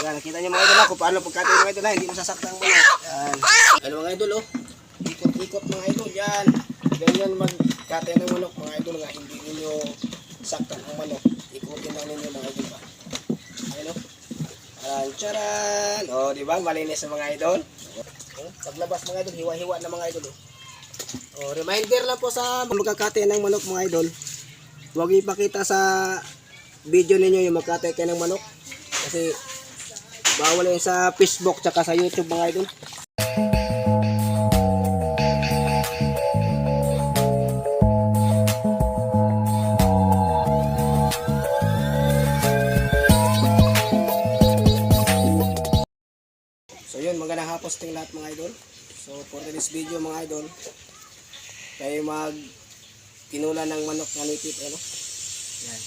Yan, nakita niyo mga idol kung paano pagkatay mga idol, hindi masasaktan ang manok. Yan. Ano mga idol, oh. Ikot-ikot mga idol, yan. Ganyan magkatay ng manok mga idol nga, hindi ninyo saktan ang manok. Ikutin lang ninyo mga idol ba. Ayan, oh. Charan. Oh, di ba? Malinis ang mga idol. Oh, paglabas mga idol, hiwa-hiwa na mga idol, oh. Oh, reminder lang po sa magkakatay ng manok mga idol. Huwag ipakita sa video ninyo yung magkatay kayo ng manok. Kasi bawal yun sa Facebook tsaka sa YouTube mga idol. So yun, magandang hapon sa lahat mga idol. So for this video mga idol, tayo tinulan ng manok na native, ano? Yan.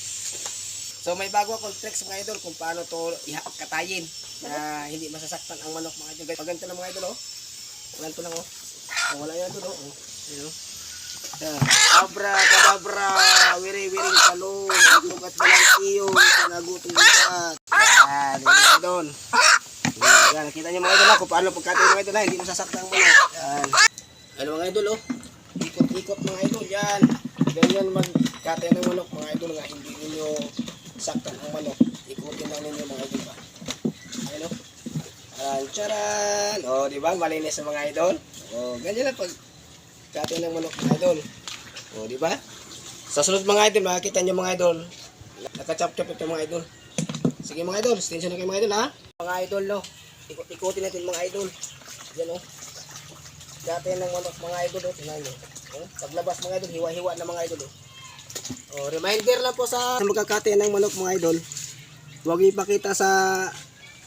So may bago akong tricks mga idol kung paano to katayin na hindi masasaktan ang manok mga idol. Pag ganito lang mga idol, oh. Ganito lang, oh. Oh, wala yan doon, oh. Ayan, oh. Yan. Abra, kadabra, wiri-wiring talong, lugat balantiyo, panagutong lugat. Yan, mga idol. Yan, nakita niyo mga idol kung paano pagkatay mga idol, hindi masasaktan ang manok. Yan. Ano mga idol, oh. Ikot-ikot mga idol, yan. Ganyan magkatay ng manok mga idol nga, hindi ninyo saktan ang manok. Ikutin lang ninyo mga idol ba. Ayan, oh. Charan. Oh, di ba? Malinis ang mga idol. Oh, ganyan lang pag katay ng manok mga idol. Oh, di ba? Sa sunod mga idol, makikita niyo mga idol. Nakachop-chop ito mga idol. Sige mga idol, extension na kayo mga idol, ha? Mga idol, no. Ikot-ikutin natin mga idol. Yan, oh. Katay ng manok mga idol, oh. Tingnan niyo. Oh, paglabas mga idol, hiwa-hiwa na mga idol, oh. Oh, reminder lang po sa magkakatay ng manok mga idol. Huwag ipakita sa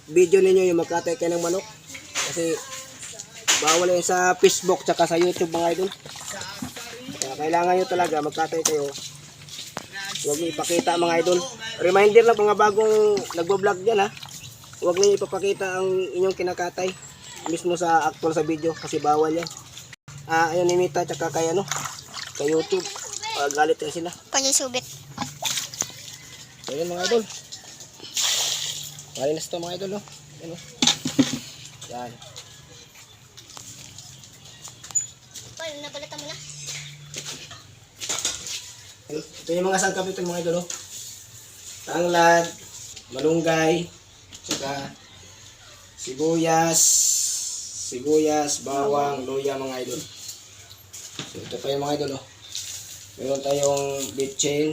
video ninyo yung magkatay kayo ng manok. Kasi bawal yun sa Facebook tsaka sa YouTube mga idol. Kaya kailangan nyo talaga magkatay kayo. Huwag nyo ipakita mga idol. Reminder lang mga bagong nagbo-vlog dyan, ha. Huwag nyo ipapakita ang inyong kinakatay mismo sa actual sa video kasi bawal yan. Ayun ni Mita tsaka kay kay YouTube. Galit yan sila. Panyusubit. So yun mga idol. Malinis ito mga idol, oh. Yan, oh. Yan. Paano, nabalatan mo na? Ito yung mga sangkap ito mga idol, oh. Tanglad, malunggay, saka sibuyas, bawang, luya mga idol. So ito pa yung mga idol, oh. Meron tayong bitchin,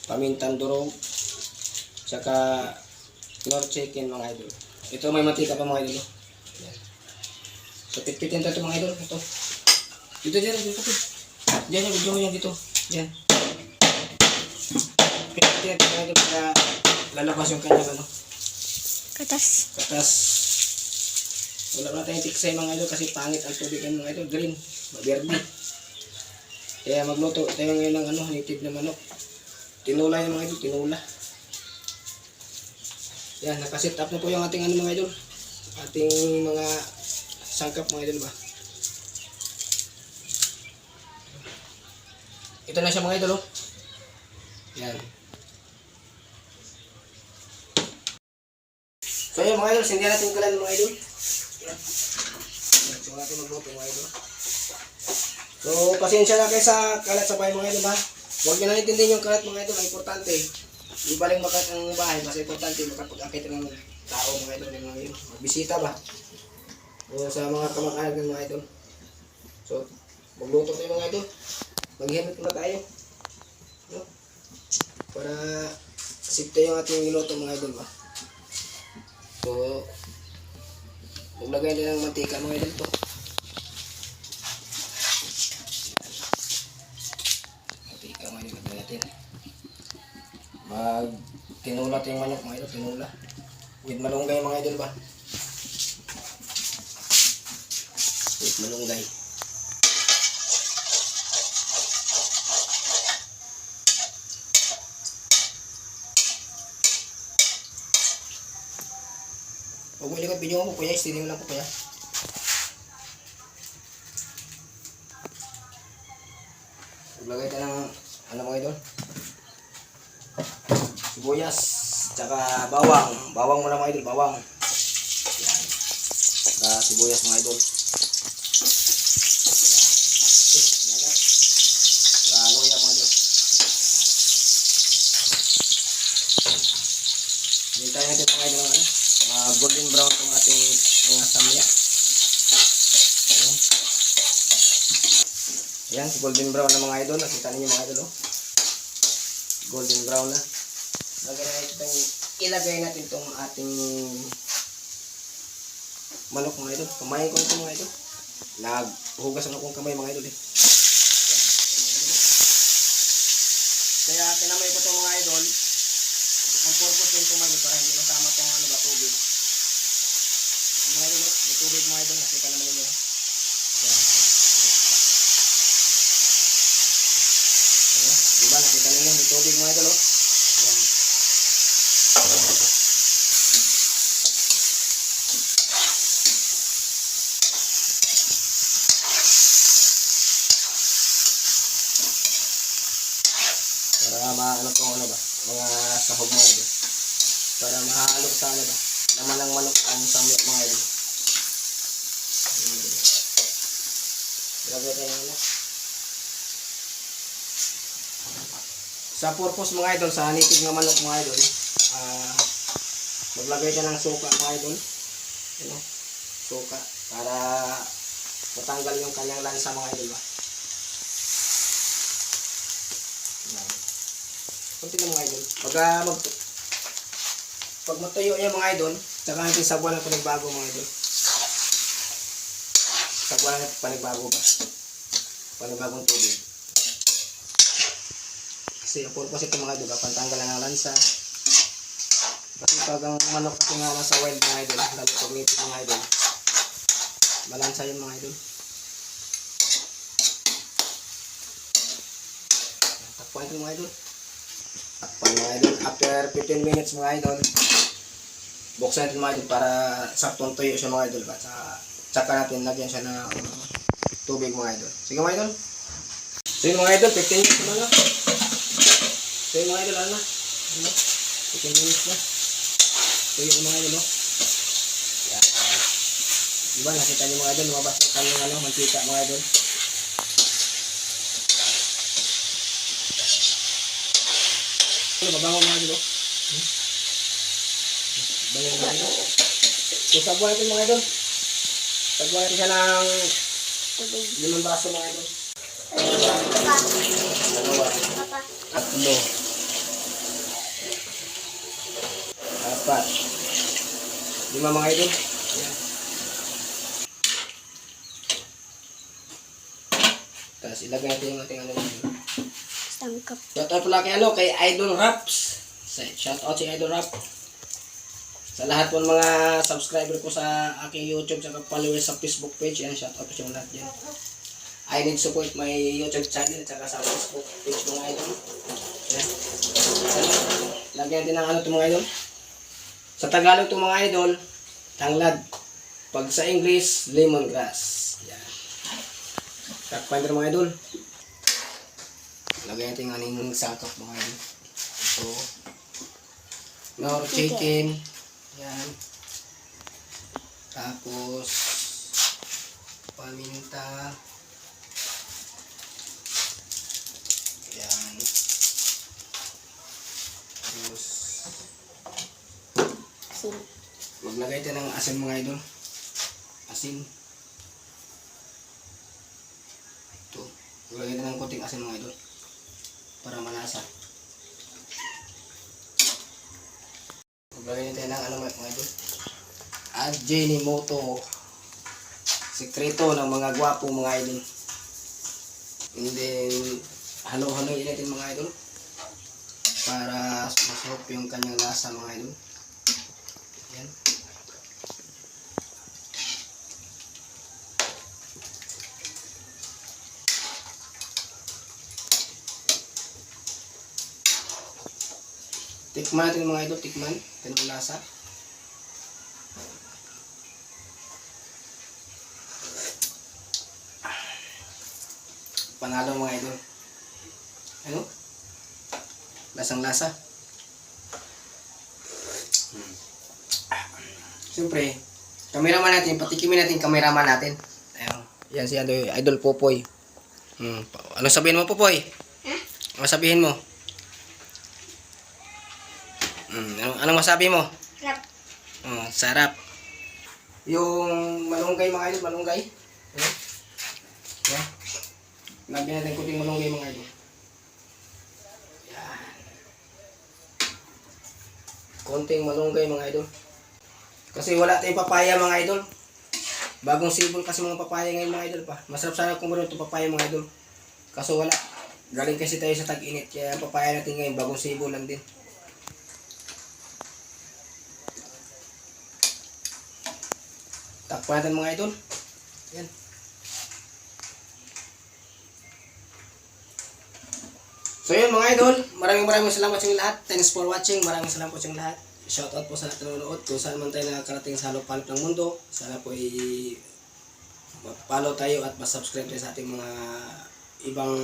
pamintang durog, saka nor chicken mga idol. Ito may mantika pa mga idol. Yan. So pitpitin ito mga idol. Ito. Dito dyan. Diyan yung video yan dito. Diyan. Pitpitin ito mga idol para lalabas yung kanyang Katas. Wala na tayong tiksay mga idol kasi pangit ang tubig ng mga idol. Green. Maberde. Kaya magluto tayo ngayon ng native na manok. Tinula yung mga idol. Tinula. Yan. Nakaset up na po yung ating mga idol. Ating mga sangkap mga idol ba. Ito na siya mga idol, oh. Yan. So yun mga idol, sindihan natin kalan mga idol. Yan. So natin magluto mga idol. So pasensya na kayo sa kalat sa bahay mga idol, ha. Huwag nyo na intindihin yung kalat mga idol, ang importante. Di baling makat ang bahay, mas importante makapag-akit ng tao mga idol, yung mga idol. Magbisita ba? O sa mga kamag-anak ng mga idol. So magluto tayo mga idol. Maghihimit muna tayo, no? Para safety yung ating niluto mga idol ba. So maglagay din ng mantika mga idol to. Mantika mga idol natin. Tinula yung manok mga idol, tinula. With malunggay mga idol ba. With malunggay. Huwag mo ilikot video mo po kuya, steady mo lang po kuya. Maglagay tayo ng mga idol. Sibuyas. Tsaka bawang. Bawang muna mga idol, bawang. Yan. Tsaka sibuyas mga idol. Yan. Tsaka luya mga idol. Hintayin natin mga idol ng golden brown itong ating mga samya. Yan. Yan, golden brown na mga idol. Nakita ninyo mga idol. Oh. Golden brown na. Ilagay natin itong ating manok mga idol. Kamayin ko ito mga idol. Naghugas ang akong kamay mga idol eh. Yan. Kaya kinamay ko ito mga idol. Ang purpose nito mga idol para hindi masama itong tubig. Mga idol, may tubig mga idol. Nakita naman ninyo. Yan. Diba nakita ninyo may tubig mga idol. Yan. Para maano to ano ba? Mga sahog mga idol. Para mahalog sa ano ba? Naman ng manok ang samya mga idol. Ilagay tayo ano. Sa purpose mga idol, sa native nga manok mga idol, maglagay ka ng suka mga idol. Ano? Suka. Para matanggal yung kanyang lansa mga idol ba? Yan. Kunti lang mga idol. Pag matuyo yan mga idol, tsaka natin sabuan ng panigbago mga idol. Sabuan ng panigbago ba? Panibagong tubig. Kasi ang purpose ito mga idol, pantanggal ng lansa. Kasi pag ang manok kasi nga nasa wild mga idol, lalo pag native mga idol, malansa yun mga idol. Takpan ito mga idol. Takpan mga idol. After 15 minutes mga idol, buksan natin mga idol para saktong tuyo siya mga idol. Tsaka natin lagyan siya ng tubig mga idol. Sige mga idol. Sige mga idol, 15 minutes na lang. Sige mga idol, ano na? 15 minutes na. Tuyo mga idol, no? Yan. Diba, nakita niyo mga idol, lumabas yung kanyang mantika mga idol. Mabango mga idol. Bango mga idol. So, sabuhay natin mga idol. Sabuhay natin siya ng 5 baso mga idol. Dalawa. Tatlo. 4. 5 mga idol. Yan. Tapos ilagay natin yung ating ano. Tangkap. Shout out pala kay Idol Raps. Shout out si Idol Rap. Sa lahat ng mga subscriber ko sa aking YouTube at followers sa Facebook page, yan, shout out po siya lahat dyan. I need support my YouTube channel at sa Facebook page mga idol. Yan. Lagyan din ng ano ito mga idol. Sa Tagalog ito mga idol, tanglad. Pag sa English, lemongrass. Yan. Takpan ito mga idol. Lagyan natin ang aning sangkap mga idol. Ito. Nor chicken. Yan. Tapos paminta. Yan. Tapos Asin. maglagay tayo ng asin mga idol. Asin. Ito. Maglagay tayo ng konting asin mga idol. Para malasa. Maglagay tayo ng ano mga idol. Ajinomoto. Sekreto ng mga gwapo mga idol. And then halo-haloin natin mga idol. Para masarap yung kanyang lasa mga idol. Yan. Tikman natin mga idol, tikman. Ito yung lasa. Panalo mga idol. Ano? Lasang lasa. Siyempre, cameraman natin, patikimin natin yung cameraman natin. Ayun. Yan si Idol Popoy. Ano sabihin mo, Popoy? Ano sabihin mo? Ano masabi mo? Sarap. Sarap. Yung malunggay mga idol, malunggay. Ayan. Yan. Lagyan natin kuting malunggay mga idol. Yan. Konting malunggay mga idol. Kasi wala tayong papaya mga idol. Bagong sibol kasi mga papaya ngayon mga idol pa. Masarap sana kung meron itong papaya mga idol. Kaso wala. Galing kasi tayo sa tag-init. Kaya ang papaya natin ngayon bagong sibol lang din. Takpan natin mga idol. Yan. So yun mga idol. Maraming salamat sa inyo lahat. Thanks for watching. Maraming salamat po sa inyo lahat. Shoutout po sa lahat na nanonood. Kung saan man tayo nakakarating sa halop-halop ng mundo. Sana po mag-follow tayo at mas-subscribe tayo sa ating mga ibang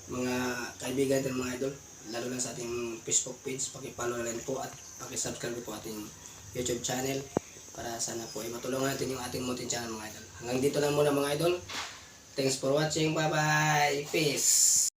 mga kaibigan natin mga idol. Lalo na sa ating Facebook page. Paki-follow na rin po at paki-subscribe po ating YouTube channel. Para sana po ay matulungan natin yung ating munting channel mga idol. Hanggang dito lang muna mga idol. Thanks for watching. Bye bye. Peace.